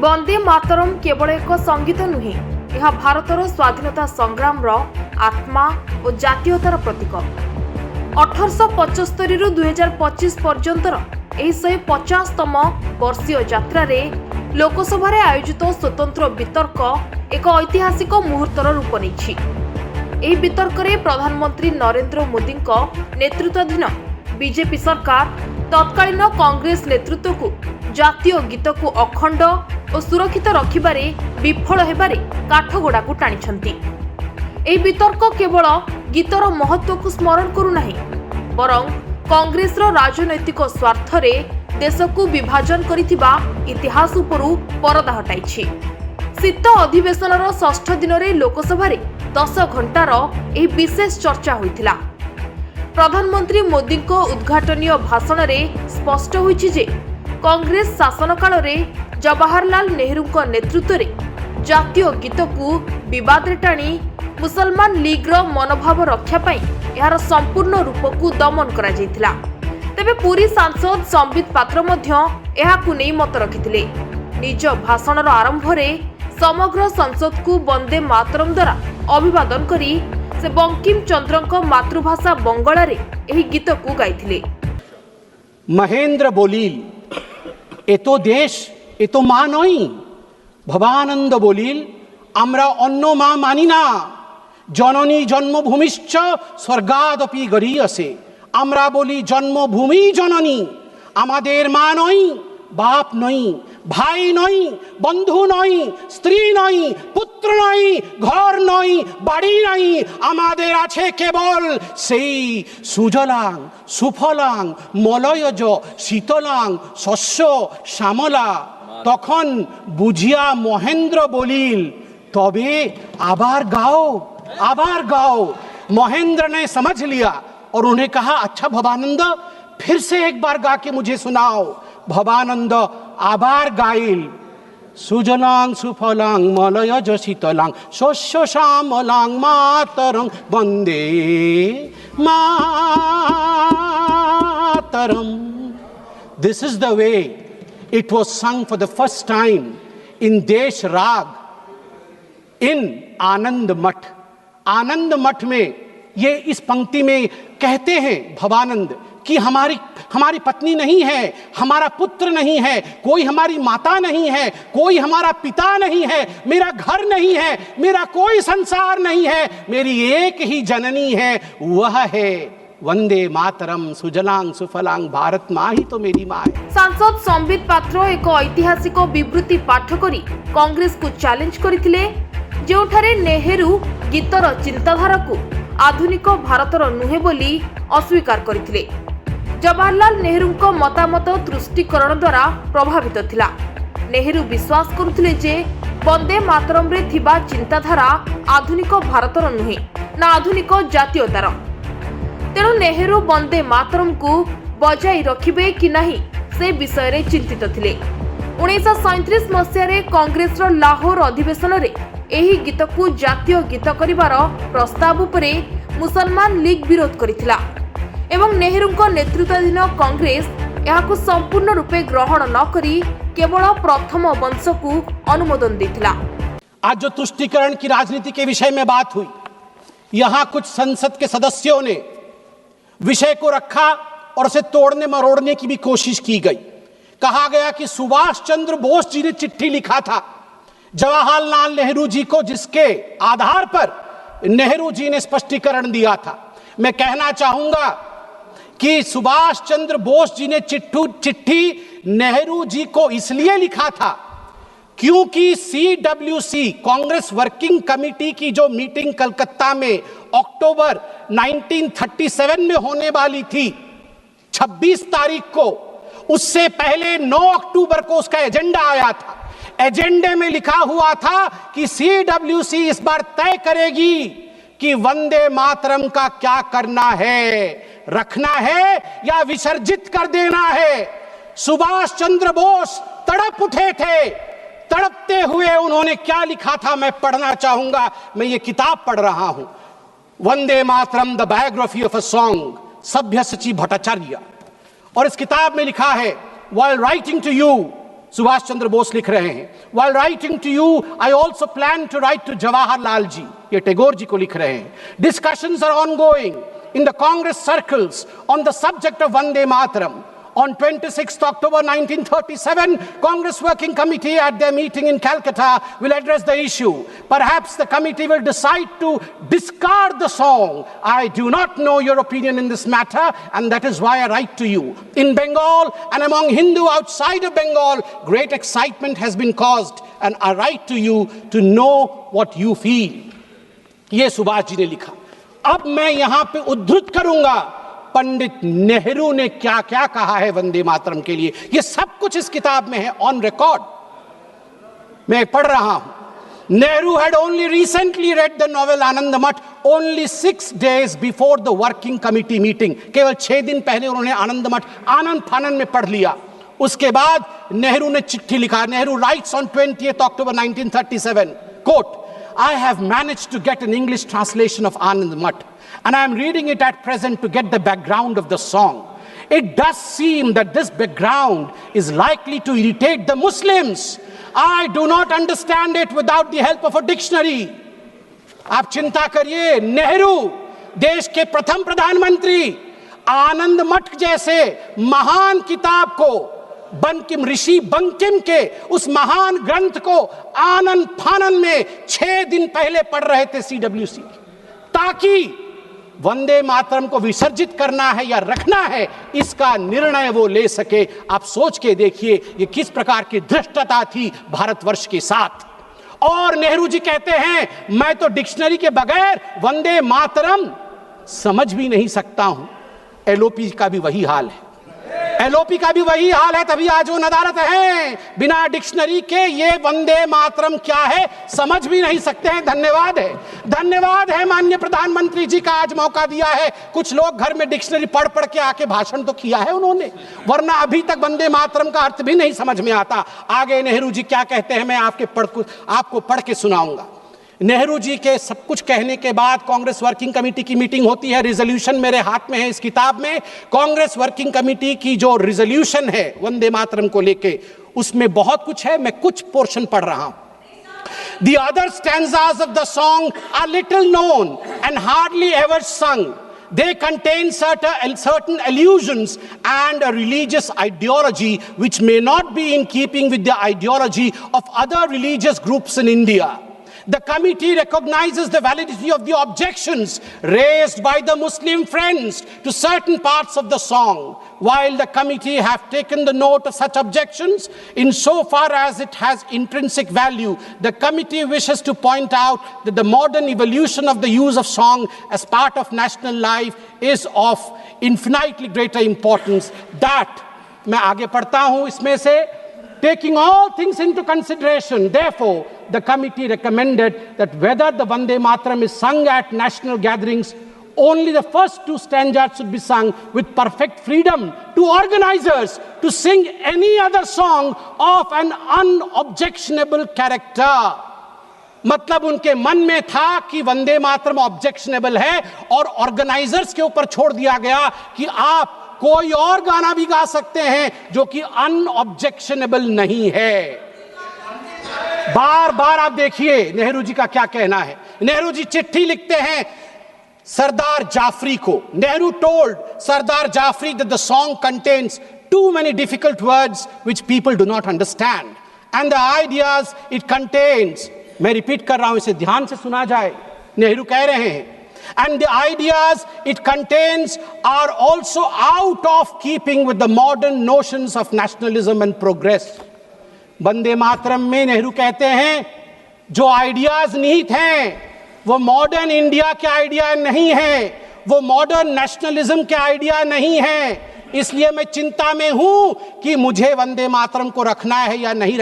वंदे मातरम केवल एक संगीत नुहे, यह भारतर स्वाधीनता संग्राम आत्मा और जातीयतार प्रतीक। 1875 रु 2025 पर्यंतर 150तम वर्षीय यात्रा लोकसभा आयोजित स्वतंत्र वितर्क एक ऐतिहासिक मुहूर्तर रूप नहीं। वितर्क प्रधानमंत्री नरेंद्र मोदी नेतृत्वाधीन बीजेपी सरकार तत्कालीन कांग्रेस नेतृत्व को जातीय गीत को अखंड और सुरक्षित रखिबारे विफल हेबारे काठगोड़ा को टाणी। वितर्क केवल गीतर महत्व को स्मरण करूना, बरं कांग्रेस राजनैतिक स्वार्थ रे देश को विभाजन करिथिबा इतिहास उपरु परदा हटाई। शीत अधिवेशन षष्ठ दिन में लोकसभा 10 घंटार एक विशेष चर्चा होइथिला। प्रधानमंत्री मोदी को उद्घाटनीय भाषण में स्पष्ट होइछि जे कांग्रेस शासन काल में जवाहरलाल नेहरू नेतृत्व में जातीय गीत को विवाद रे टाणी मुसलमान लीग मनोभाव रक्षा पाई यार संपूर्ण रूप को दमन करा जायतिला। तेबे पूरी सांसद संबित पात्र मध्य एहाकु नै मत रखिथिले। निज भाषणर आरंभ रे समग्र संसद को वंदे मातरम द्वारा अभिवादन करी से बंकिम चंद्रक मातृभाषा बंगला रे एही गीत को गाइथिले। महेंद्र बोलिल एतो देश एतो मा नई, भवानंद बोलिल आमरा अन्न मा मानी ना, जननी जन्मभूमिश्च स्वर्गादपि गरीयसे। आमरा बोली जन्मभूमि जननी, आमादेर मा नई, बाप नई, भाई नई, बंधु नई, स्त्री नई, पुत्र नई, घर नई, बाड़ी नई, आमादेर आछे केवल सेई सुजलांग सुफलांग मलयज शीतलांग शस्य श्यामला। तखन बुझिया महेंद्र बोलिल तबे आबार गाओ। महेंद्र ने समझ लिया और उन्हें कहा, अच्छा भवानंद फिर से एक बार गा के मुझे सुनाओ। भवानंद आबार गाइल, सुजलांग सुफलांग मलयज शीतलांग शस्य श्यामलांग मातरं Vande Mataram. This is the way it was sung for the first time in Desh Rag in आनंद मठ। आनंद मठ में ये इस पंक्ति में कहते हैं भवानंद कि हमारी पत्नी नहीं है, हमारा पुत्र नहीं है, कोई हमारी माता नहीं है, कोई हमारा पिता नहीं है, मेरा घर नहीं है, मेरा कोई संसार नहीं है, मेरी एक ही जननी है, वह है वंदे मातरम सुजलांग सुफलांग भारत माँ ही तो मेरी माँ है। सांसद संबित पात्र एक ऐतिहासिक विवृत्ति पाठ करी कांग्रेस को चैलेंज करथिले, जोठारे नेहरू गीतर चिंताधारा को आधुनिक भारतर नुहे बोली अस्वीकार करथिले। जवाहरलाल नेहरू मतामत तुष्टिकरण द्वारा प्रभावित थिला। नेहरू विश्वास करुथिले जे वंदे मातरम रे थिबा चिंताधारा आधुनिक भारतर नुहे ना आधुनिक जातीयतार। तेणु नेहरू वंदे मातरम को बजाई रखिबे कि नहीं से विषय रे चिंतित थिले। 1937 मसीह कांग्रेस लाहौर अधिवेशन रे एही गीत को जातीय गीत करिवार प्रस्ताव उपरे मुसलमान लीग विरोध करिथिला एवं नेहरू नेतृत्वाधीन कांग्रेस यहाकु संपूर्ण रूपे ग्रहण न करी केवल प्रथम वंश को अनुमोदन देथिला। आज जो तुष्टीकरण की राजनीति के विषय में बात हुई, यहाँ कुछ संसद के सदस्यों ने विषय को रखा और उसे तोड़ने मरोड़ने की भी कोशिश की गई। कहा गया कि सुभाष चंद्र बोस जी ने चिट्ठी लिखा था जवाहरलाल नेहरू जी को, जिसके आधार पर नेहरू जी ने स्पष्टीकरण दिया था। मैं कहना चाहूंगा कि सुभाष चंद्र बोस जी ने चिट्ठी नेहरू जी को इसलिए लिखा था क्योंकि CWC कांग्रेस वर्किंग कमेटी की जो मीटिंग कलकत्ता में अक्टूबर 1937 में होने वाली थी 26 तारीख को, उससे पहले 9 अक्टूबर को उसका एजेंडा आया था। एजेंडे में लिखा हुआ था कि CWC इस बार तय करेगी कि वंदे मातरम का क्या करना है, रखना है या विसर्जित कर देना है। सुभाष चंद्र बोस तड़प उठे थे। तड़पते हुए उन्होंने क्या लिखा था मैं पढ़ना चाहूंगा। मैं ये किताब पढ़ रहा हूं, Vande Mataram the biography of a song, सभ्यसाची भट्टाचार्य। और इस किताब में लिखा है, while writing to you Subhash Chandra Bose लिख रहे हैं, while writing to you, I also plan to write to Jawaharlal ji. ये टैगोर जी को लिख रहे हैं. Discussions are ongoing in the Congress circles on the subject of Vande Mataram. On 26th October 1937, Congress Working Committee at their meeting in Calcutta will address the issue. Perhaps the committee will decide to discard the song. I do not know your opinion in this matter, and that is why I write to you. In Bengal and among Hindu outside of Bengal, great excitement has been caused, and I write to you to know what you feel. ये सुभाष जी ने लिखा. अब मैं यहां पे उद्धृत करूंगा पंडित नेहरू ने क्या क्या कहा है वंदे मातरम के लिए. ये सब कुछ इस किताब में है, ऑन रिकॉर्ड. मैं पढ़ रहा हूं. Nehru had only recently read the novel आनंद मठ only 6 days before the working committee meeting. केवल 6 दिन पहले उन्होंने आनंद मठ आनंद फानन में पढ़ लिया. उसके बाद नेहरू ने चिट्ठी लिखा. Nehru writes on 20th October 1937, quote, I have managed to get an English translation of Anand Math, and I am reading it at present to get the background of the song. It does seem that this background is likely to irritate the Muslims. I do not understand it without the help of a dictionary. आप चिंता करिए, नेहरू देश के प्रथम प्रधानमंत्री आनंद मठ जैसे महान किताब को, बंकिम ऋषि बंकिम के उस महान ग्रंथ को आनंद फानन में 6 दिन पहले पढ़ रहे थे CWC, ताकि वंदे मातरम को विसर्जित करना है या रखना है इसका निर्णय वो ले सके. आप सोच के देखिए ये किस प्रकार की धृष्टता थी भारतवर्ष के साथ. और नेहरू जी कहते हैं मैं तो डिक्शनरी के बगैर वंदे मातरम समझ भी नहीं सकता हूं. LOP का भी वही हाल है. LOP का भी वही हाल है, तभी आज वो नदारत है. बिना डिक्शनरी के ये वंदे मातरम क्या है समझ भी नहीं सकते हैं. धन्यवाद है, धन्यवाद है माननीय प्रधानमंत्री जी का आज मौका दिया है. कुछ लोग घर में डिक्शनरी पढ़ पढ़ के आके भाषण तो किया है उन्होंने, वरना अभी तक वंदे मातरम का अर्थ भी नहीं समझ में आता. आगे नेहरू जी क्या कहते हैं मैं आपको पढ़ के सुनाऊंगा. नेहरू जी के सब कुछ कहने के बाद कांग्रेस वर्किंग कमेटी की मीटिंग होती है. रिजोल्यूशन मेरे हाथ में है इस किताब में. कांग्रेस वर्किंग कमेटी की जो रिजोल्यूशन है वंदे मातरम को लेके, उसमें बहुत कुछ है. मैं कुछ पोर्शन पढ़ रहा हूं. The other stanzas of the song are little known and hardly ever sung. They contain certain allusions and a religious ideology which may not be in keeping with the ideology of other religious groups in India. The committee recognizes the validity of the objections raised by the Muslim friends to certain parts of the song. While the committee have taken the note of such objections, insofar as it has intrinsic value, the committee wishes to point out that the modern evolution of the use of song as part of national life is of infinitely greater importance. That, मैं आगे पढ़ता हूँ इसमें से, taking all things into consideration, therefore, the committee recommended that whether the Vande Mataram is sung at national gatherings, only the first 2 stanzas should be sung with perfect freedom to organizers to sing any other song of an unobjectionable character. मतलब उनके मन में था कि Vande Mataram objectionable है और organisers के ऊपर छोड़ दिया गया कि आप कोई और गाना भी गा सकते हैं जो कि अनऑब्जेक्शनेबल नहीं है. बार बार आप देखिए नेहरू जी का क्या कहना है. नेहरू जी चिट्ठी लिखते हैं सरदार जाफरी को. Nehru told Sardar Jafri that the song contains too many difficult words which people do not understand and the ideas it contains, मैं रिपीट कर रहा हूं इसे ध्यान से सुना जाए. नेहरू कह रहे हैं and the ideas it contains are also out of keeping with the modern notions of nationalism and progress. Vande Mataram में नेहरू कहते हैं जो आइडियाज निहित हैं वो मॉडर्न इंडिया के आइडिया नहीं है, वो मॉडर्न नेशनलिज्म के आइडिया नहीं है. इसलिए मैं चिंता में हूं कि मुझे वंदे मातरम को रखना है या नहीं